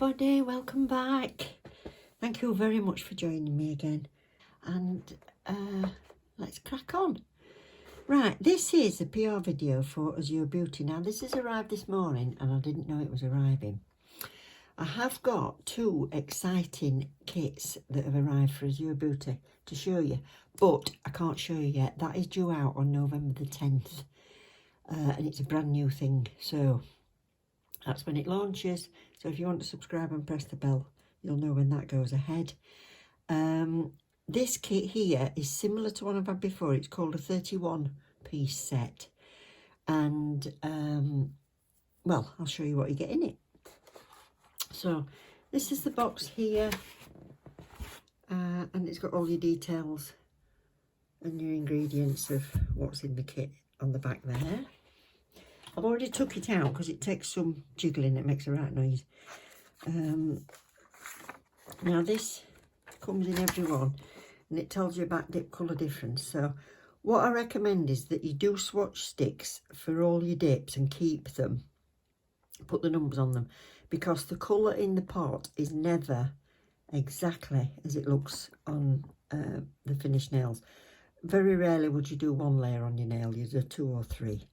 everybody, welcome back. Thank you very much for joining me again, and let's crack on. Right, this is a PR video for AZUREBEAUTY. Now this has arrived this morning and I didn't know it was arriving. I have got two exciting kits that have arrived for AZUREBEAUTY to show you, but I can't show you yet. That is due out on November the 10th, and it's a brand new thing, so that's when it launches. So if you want to subscribe and press the bell, you'll know when that goes ahead. This kit here is similar to one I've had before. It's called a 31-piece set. And, well, I'll show you what you get in it. So this is the box here. And it's got all your details and your ingredients of what's in the kit on the back there. I've already took it out because it takes some jiggling. It makes a right noise. Now this comes in every one and it tells you about dip colour difference. So what I recommend is that you do swatch sticks for all your dips and keep them. Put the numbers on them, because the colour in the pot is never exactly as it looks on the finished nails. Very rarely would you do one layer on your nail. You do 2 or 3.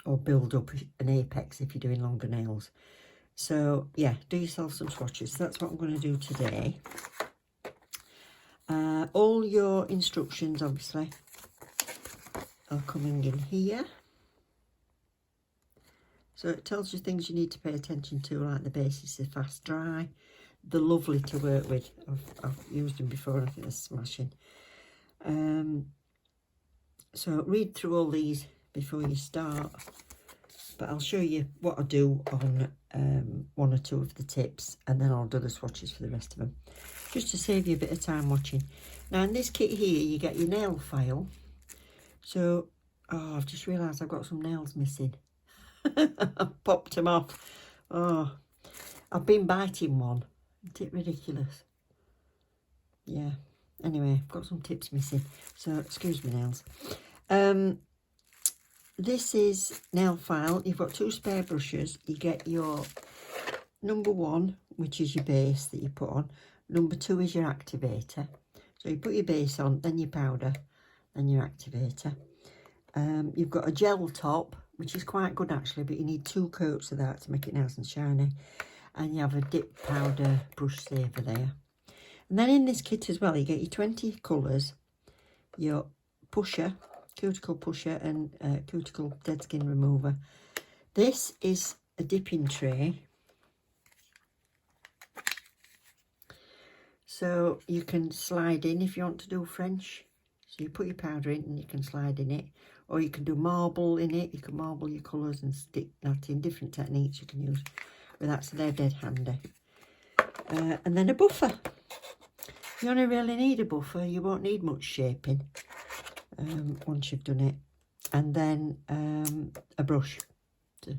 Or build up an apex if you're doing longer nails. So yeah, do yourself some swatches. That's what I'm going to do today. All your instructions obviously are coming in here. So it tells you things you need to pay attention to, like the basis is fast dry, the lovely to work with. I've used them before and I think they're smashing. So read through all these before you start, but I'll show you what I do on 1 or 2 of the tips, and then I'll do the swatches for the rest of them, just to save you a bit of time watching. Now in this kit here you get your nail file. So I've just realised I've got some nails missing. I've popped them off. I've been biting one. Isn't it ridiculous? Yeah, anyway, I've got some tips missing, so excuse me nails. This is nail file. You've got 2 spare brushes. You get your number 1, which is your base that you put on. Number 2 is your activator. So you put your base on, then your powder, then your activator. You've got a gel top, which is quite good actually, but you need 2 coats of that to make it nice and shiny. And you have a dip powder brush saver there. And then in this kit as well, you get your 20 colours, your pusher, cuticle pusher, and cuticle dead skin remover. This is a dipping tray, so you can slide in if you want to do French. So you put your powder in and you can slide in it, or you can do marble in it. You can marble your colours and stick that in. Different techniques you can use with that, so they're dead handy. And then a buffer. You only really need a buffer. You won't need much shaping once you've done it, and then a brush to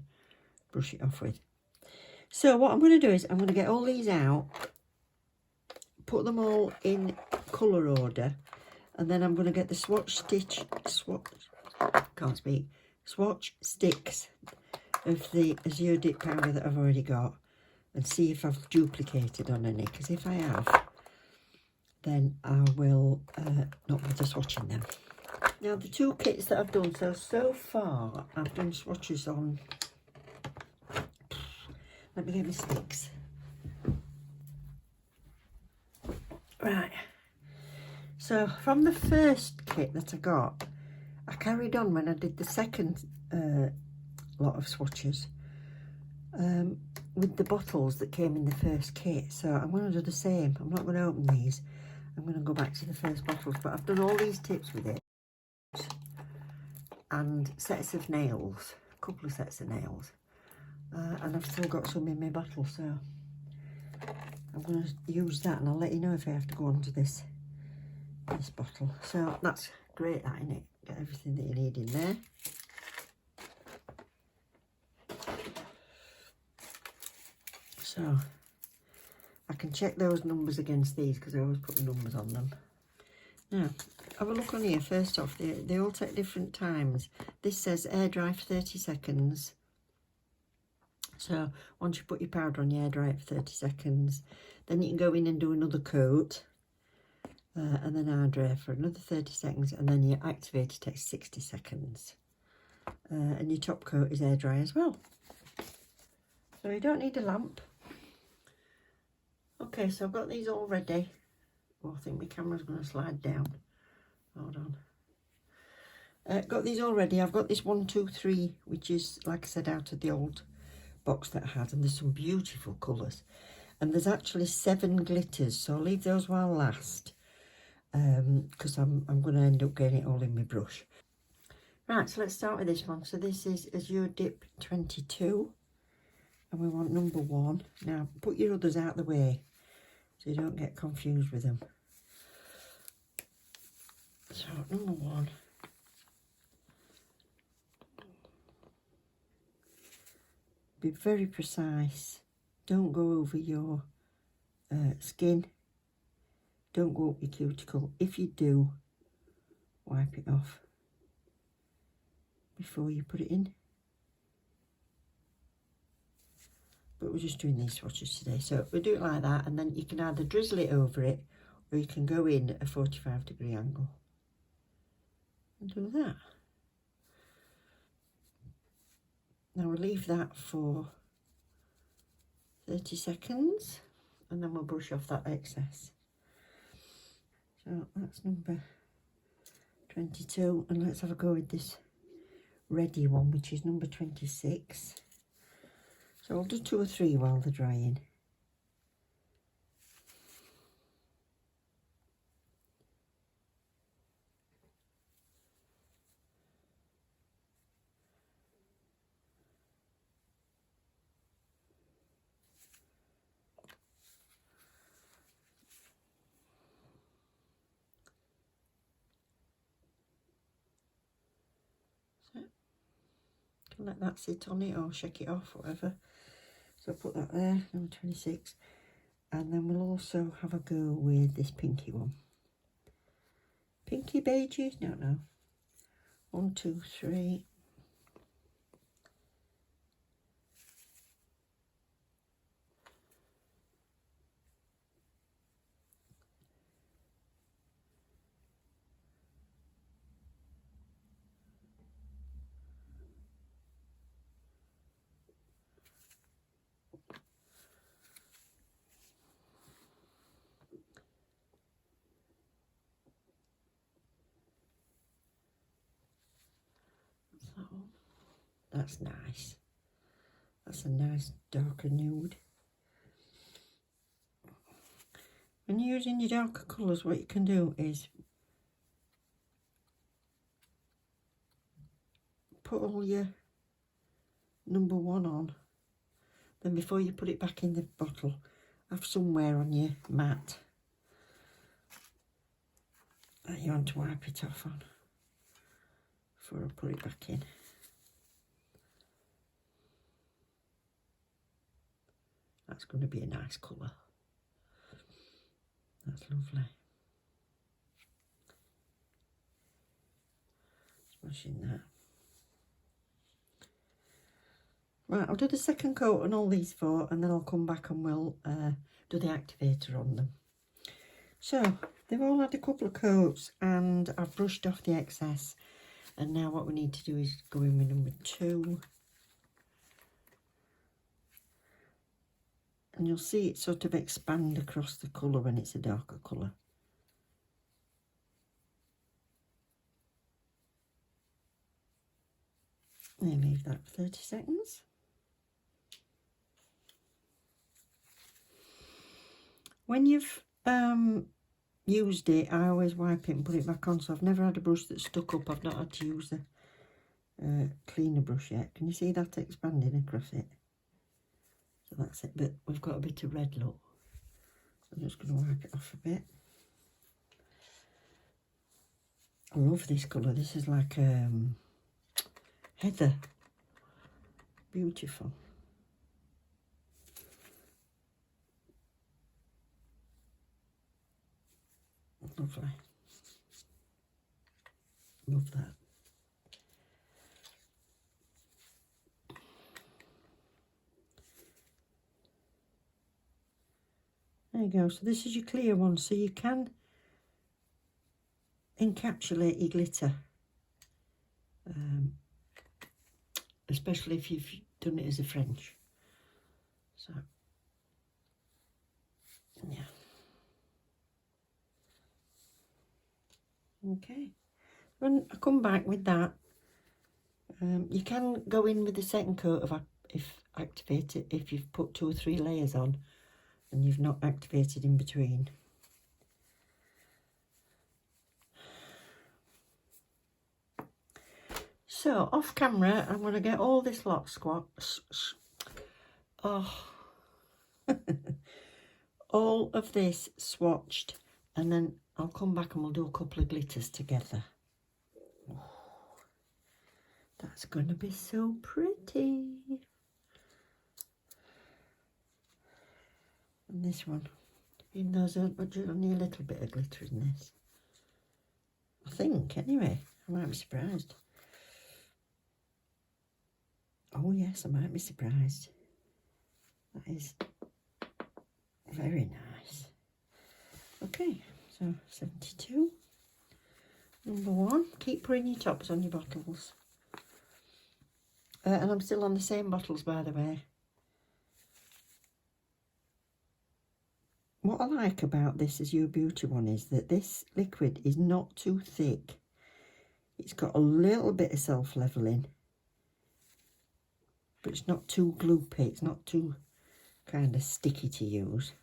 brush it off with. So what I'm going to do is I'm going to get all these out, put them all in colour order, and then I'm going to get the swatch sticks of the Azure dip powder that I've already got, and see if I've duplicated on any, because if I have, then I will not bother swatching them. Now the 2 kits that I've done, so far I've done swatches on, let me get my sticks. Right, so from the first kit that I got, I carried on when I did the second lot of swatches with the bottles that came in the first kit. So I'm going to do the same. I'm not going to open these. I'm going to go back to the first bottles, but I've done all these tips with it. And sets of nails, a couple of sets of nails, and I've still got some in my bottle, so I'm going to use that, and I'll let you know if I have to go on to this bottle. So that's great, that, isn't it? Get everything that you need in there. So I can check those numbers against these because I always put the numbers on them. Now, have a look on here. First off, they all take different times. This says air dry for 30 seconds. So once you put your powder on, your hairdryer for 30 seconds, then you can go in and do another coat, and then hairdryer for another 30 seconds, and then your activator takes 60 seconds. And your top coat is hairdry as well. So you don't need a lamp. Okay, so I've got these all ready. Oh, I think my camera's going to slide down. Hold on. Got these all ready. I've got this 1, 2, 3, which is, like I said, out of the old box that I had. And there's some beautiful colours. And there's actually 7 glitters. So I'll leave those while last. Because I'm going to end up getting it all in my brush. Right, so let's start with this one. So this is Azure Dip 22. And we want number 1. Now, put your others out of the way so you don't get confused with them. So, number 1. Be very precise. Don't go over your skin. Don't go up your cuticle. If you do, wipe it off before you put it in. But we're just doing these swatches today, so we'll do it like that, and then you can either drizzle it over it or you can go in at a 45-degree angle and do that. Now we'll leave that for 30 seconds and then we'll brush off that excess. So that's number 22, and let's have a go with this ready one, which is number 26. So I'll do 2 or 3 while they're drying. So, can let that sit on it or shake it off, whatever. So I'll put that there, number 26. And then we'll also have a go with this pinky one. Pinky beige? No. 1, 2, 3. That's nice. That's a nice darker nude. When you're using your darker colours, what you can do is put all your number 1 on. Then before you put it back in the bottle, have somewhere on your mat that you want to wipe it off on before I put it back in. That's going to be a nice colour. That's lovely. Smashing that. Right, I'll do the second coat on all these 4, and then I'll come back and we'll do the activator on them. So they've all had a couple of coats and I've brushed off the excess, and now what we need to do is go in with number 2. And you'll see it sort of expand across the colour when it's a darker colour. And leave that for 30 seconds. When you've used it, I always wipe it and put it back on. So I've never had a brush that's stuck up. I've not had to use a cleaner brush yet. Can you see that expanding across it? So that's it, but we've got a bit of red, look. So I'm just going to wipe it off a bit. I love this colour. This is like heather. Beautiful. Lovely. Love that. you go. So this is your clear one, so you can encapsulate your glitter, especially if you've done it as a French. So yeah, okay. When I come back with that, you can go in with the second coat of activate it if you've put 2 or 3 layers on and you've not activated in between. So off camera, I'm going to get all this lot all of this swatched, and then I'll come back and we'll do a couple of glitters together. Oh, that's going to be so pretty. And this one, even though there's only a little bit of glitter in this, I think, anyway. I might be surprised. Oh yes, I might be surprised. That is very nice. Okay, so 72. Number 1, keep putting your tops on your bottles. And I'm still on the same bottles, by the way. What I like about this Azure Beauty one is that this liquid is not too thick. It's got a little bit of self-leveling, but it's not too gloopy. It's not too kind of sticky to use.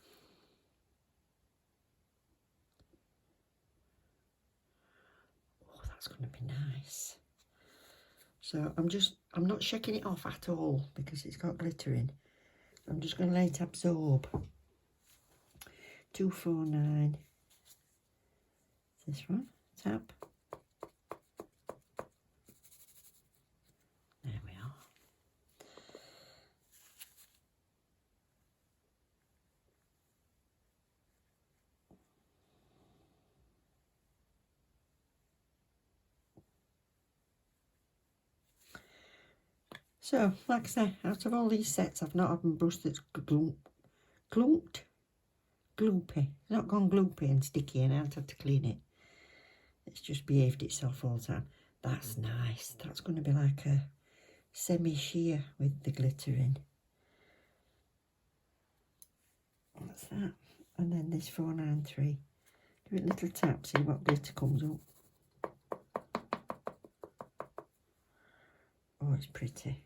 Oh, that's going to be nice. So I'm not shaking it off at all because it's got glitter in. I'm just going to let it absorb. 249. This one, tap. There we are. So, like I say, out of all these sets, I've not had a brush that's gloopy. It's not gone gloopy and sticky and I haven't had to clean it. It's just behaved itself all the time. That's nice. That's going to be like a semi-sheer with the glitter in. What's that? And then this 493. Give it a little tap, see what glitter comes up. Oh, it's pretty.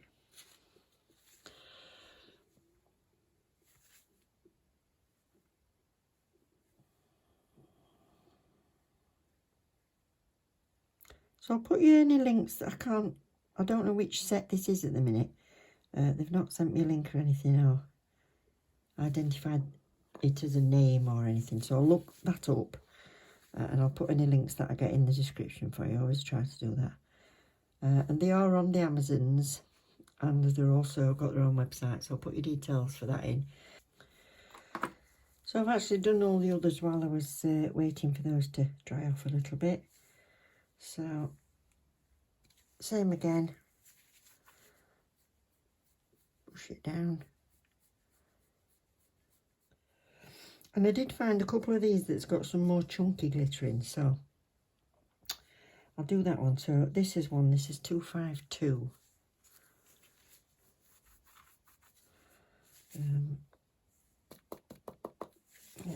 So I'll put you any links. I don't know which set this is at the minute. They've not sent me a link or anything or identified it as a name or anything. So I'll look that up and I'll put any links that I get in the description for you. I always try to do that. And they are on the Amazons and they're also got their own website. So I'll put your details for that in. So I've actually done all the others while I was waiting for those to dry off a little bit. So, same again, push it down. And I did find a couple of these that's got some more chunky glitter in, so I'll do that one. So this is 252. Yeah.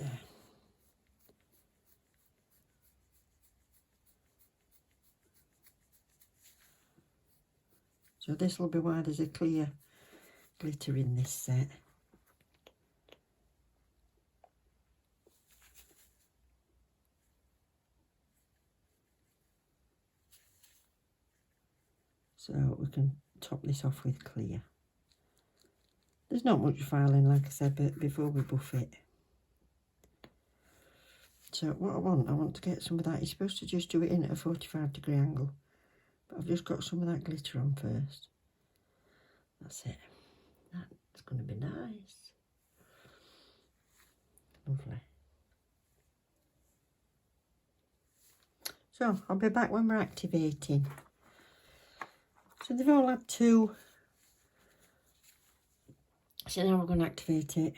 So this will be why there's a clear glitter in this set. So we can top this off with clear. There's not much filing, like I said, but before we buff it. So what I want to get some of that. You're supposed to just do it in at a 45-degree angle. But I've just got some of that glitter on first. That's it. That's going to be nice. Lovely. So I'll be back when we're activating. So they've all had 2. So now we're going to activate it.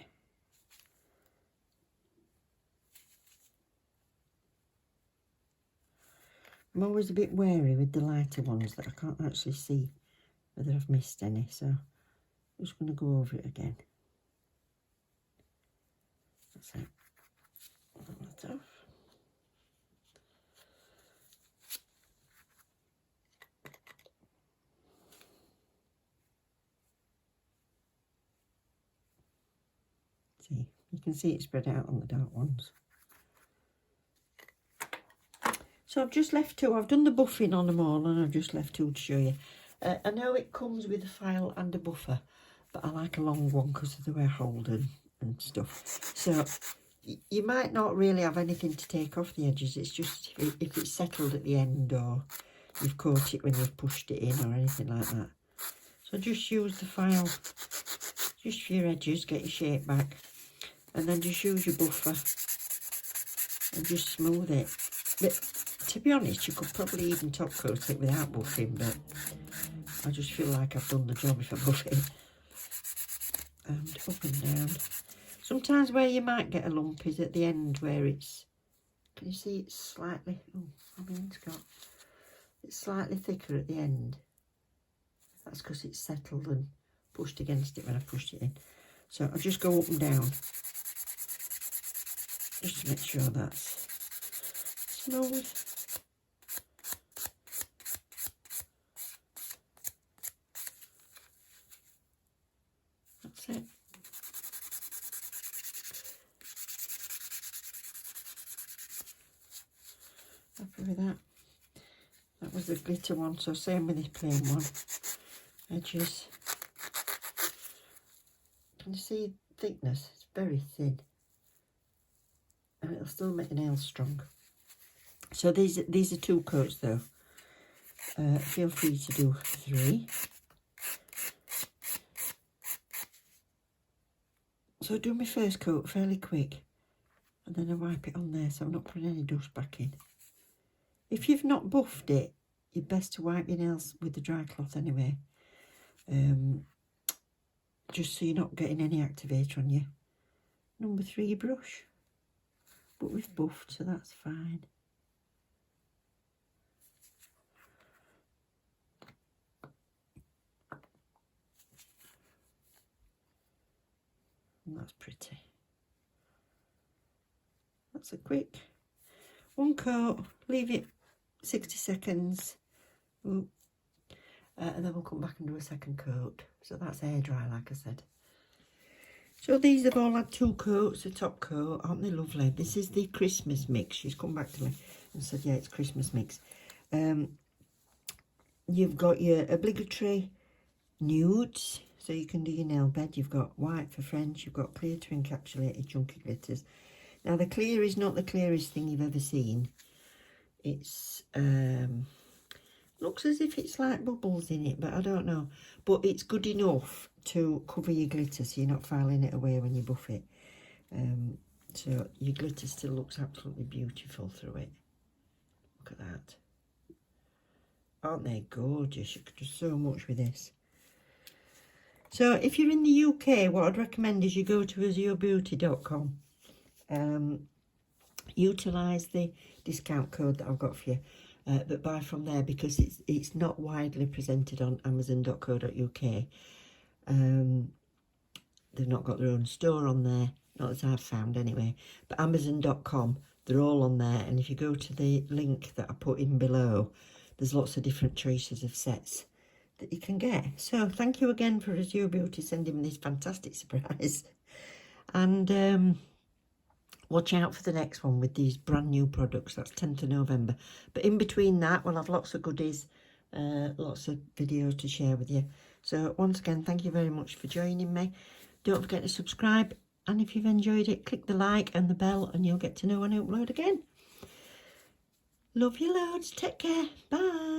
I'm always a bit wary with the lighter ones that I can't actually see whether I've missed any, so I'm just going to go over it again. That's it. That's off. See, you can see it spread out on the dark ones. So I've just left two. I've done the buffing on them all, and I've just left two to show you. I know it comes with a file and a buffer, but I like a long one because of the way I hold and stuff. So you might not really have anything to take off the edges. It's just if it's settled at the end, or you've caught it when you've pushed it in, or anything like that. So just use the file just for your edges, get your shape back, and then just use your buffer and just smooth it. But to be honest, you could probably even top coat it without buffing, but I just feel like I've done the job if I buff it. And up and down. Sometimes where you might get a lump is at the end where it's, can you see it's slightly, it's slightly thicker at the end. That's because it's settled and pushed against it when I pushed it in. So I'll just go up and down, just to make sure that's smooth. That's it. Happy with that. That was the glitter one, so same with this plain one. Edges. Can you see thickness? It's very thin. And it'll still make the nails strong. So these are 2 coats though. Feel free to do 3. So do my first coat fairly quick, and then I wipe it on there so I'm not putting any dust back in. If you've not buffed it, you're best to wipe your nails with the dry cloth anyway. Just so you're not getting any activator on your number 3 brush. But we've buffed, so that's fine. And that's pretty. That's a quick 1 coat, leave it 60 seconds, and then we'll come back and do a 2nd coat. So that's air dry, like I said. So these have all had 2 coats, a top coat, aren't they lovely? This is the Christmas mix. She's come back to me and said, yeah, it's Christmas mix. You've got your obligatory nudes, so you can do your nail bed. You've got white for French, you've got clear to encapsulate chunky glitters. Now the clear is not the clearest thing you've ever seen. It's looks as if it's like bubbles in it, but I don't know. But it's good enough to cover your glitter so you're not filing it away when you buff it. So your glitter still looks absolutely beautiful through it. Look at that. Aren't they gorgeous? You could do so much with this. So if you're in the UK, what I'd recommend is you go to AZUREBEAUTY.com. Utilise the discount code that I've got for you, but buy from there because it's not widely presented on amazon.co.uk. They've not got their own store on there, not as I've found anyway, but amazon.com, they're all on there, and if you go to the link that I put in below, there's lots of different choices of sets that you can get. So thank you again for Azure Beauty sending me this fantastic surprise, and watch out for the next one with these brand new products. That's 10th of November. But in between that, we'll have lots of goodies, lots of videos to share with you. So once again, thank you very much for joining me. Don't forget to subscribe. And if you've enjoyed it, click the like and the bell and you'll get to know when I upload again. Love you loads. Take care. Bye.